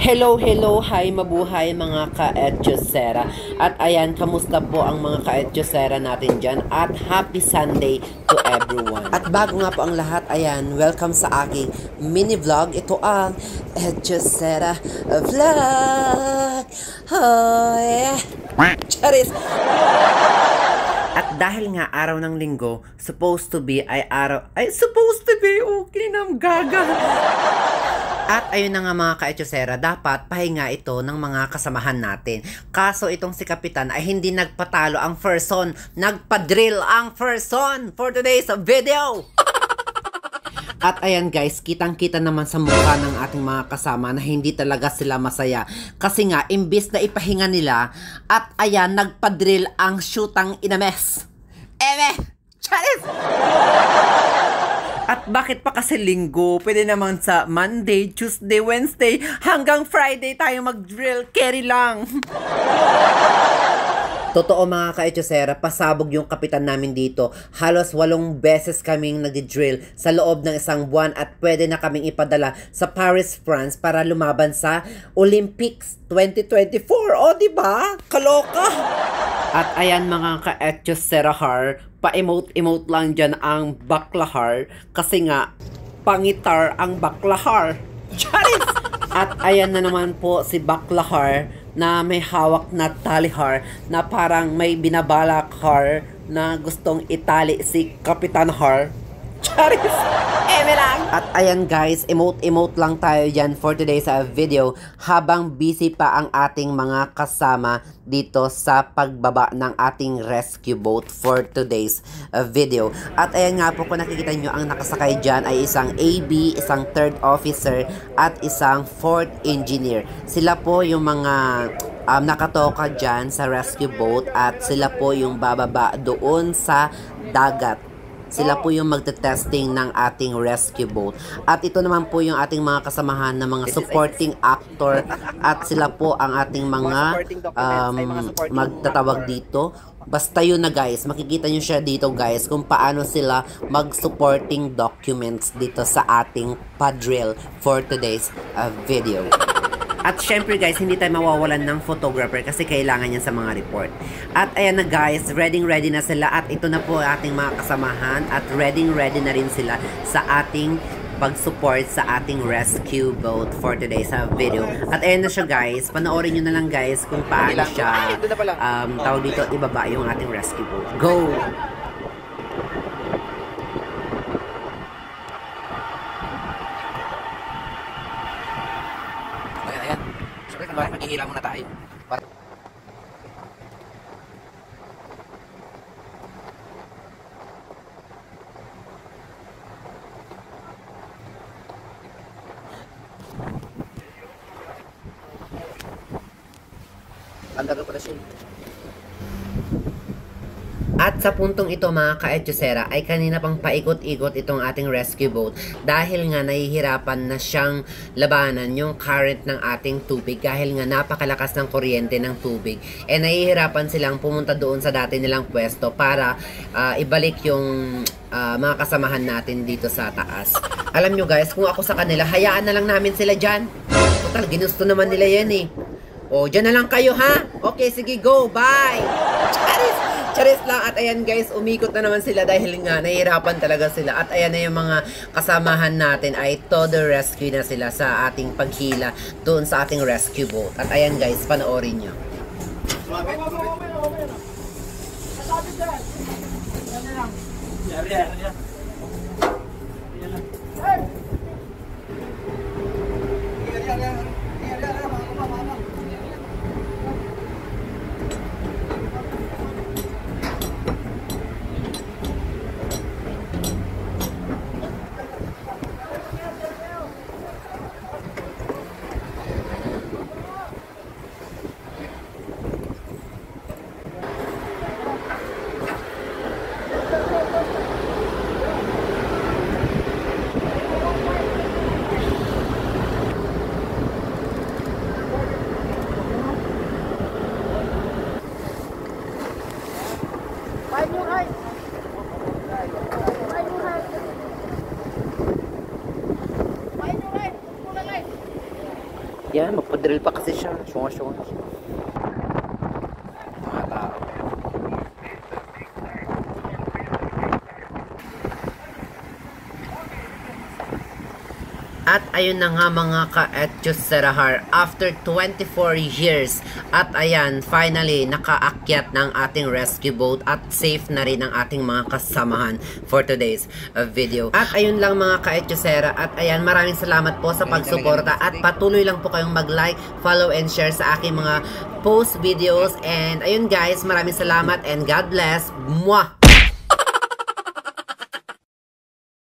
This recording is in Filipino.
Hello, hello, hi, mabuhay mga ka-Edyosera. At ayan, kamusta po ang mga ka-Edyosera natin dyan? At happy Sunday to everyone. At bago nga po ang lahat, ayan, welcome sa aking mini vlog. Ito ang Edyosera vlog. Oh, yeah. Charis! At dahil nga araw ng linggo, supposed to be, okay na, gaga. At ayun na nga mga ka-Edyosera, dapat pahinga ito ng mga kasamahan natin. Kaso itong si Kapitan ay hindi nagpatalo ang first son, nagpa-drill ang first son for today's video! At ayan guys, kitang-kita naman sa mukha ng ating mga kasama na hindi talaga sila masaya. Kasi nga, imbis na ipahinga nila, at ayan, nagpa-drill ang shootang inames. Charis! At bakit pa kasi linggo? Pwede naman sa Monday, Tuesday, Wednesday, hanggang Friday tayo mag-drill. Carry lang. Totoo mga ka-Edyosera, pasabog yung kapitan namin dito. Halos 8 beses kaming nag-drill sa loob ng isang buwan at pwede na kaming ipadala sa Paris, France para lumaban sa Olympics 2024. O, diba? Kaloka! At ayan mga ka-Edyosera har, pa-emote-emote lang dyan ang baklahar kasi nga, pangitar ang baklahar. Charis! At ayan na naman po si baklahar na may hawak na talihar na parang may binabalak har na gustong itali si Kapitan Har. Charis! Lang. At ayan guys, emote-emote lang tayo dyan for today's video habang busy pa ang ating mga kasama dito sa pagbaba ng ating rescue boat for today's video. At ayan nga po, kung nakikita nyo, ang nakasakay dyan ay isang AB, isang 3rd officer at isang 4th engineer. Sila po yung mga nakatoka dyan sa rescue boat at sila po yung bababa doon sa dagat. Sila po yung magte-testing ng ating rescue boat. At ito naman po yung ating mga kasamahan na mga supporting actor. At sila po ang ating mga magtatawag dito. Basta yun na guys, makikita nyo siya dito guys kung paano sila mag-supporting documents dito sa ating pa-drill for today's video. At syempre guys, hindi tayo mawawalan ng photographer kasi kailangan niya sa mga report. At ayan na guys, ready na sila at ito na po ating mga kasamahan at ready na rin sila sa ating pag-support sa ating rescue boat for today's video. At ayan na siya guys, panoorin nyo na lang guys kung paano siya tawag dito, ibaba yung ating rescue boat. Go! Maghihila muna tayo. Ang dagal pala siya. At sa puntong ito mga ka-Edyosera ay kanina pang paikot-ikot itong ating rescue boat dahil nga nahihirapan na siyang labanan yung current ng ating tubig dahil nga napakalakas ng kuryente ng tubig. E nahihirapan silang pumunta doon sa dati nilang pwesto para ibalik yung mga kasamahan natin dito sa taas. Alam nyo guys, kung ako sa kanila, hayaan na lang namin sila dyan. Total, ginusto naman nila yan eh. O, dyan na lang kayo ha? Okay, sige, go, bye! Charis lang. At ayan guys, umikot na naman sila dahil nga nahihirapan talaga sila. At ayan na yung mga kasamahan natin ay todo rescue na sila sa ating paghila doon sa ating rescue boat. At ayan guys, panoorin nyo. Yan, magpadrill pa kasi siya. Syunga-syunga. Mga tao. At ayun na nga mga ka-Etyos Serahar, after 24 years, at ayan, finally, nakaakyat ng ating rescue boat at safe na rin ang ating mga kasamahan for today's video. At ayun lang mga ka-Etyos Sera, at ayan, maraming salamat po sa pagsuporta at patuloy lang po kayong mag-like, follow, and share sa aking mga post videos. And ayun guys, maraming salamat and God bless. Mwah!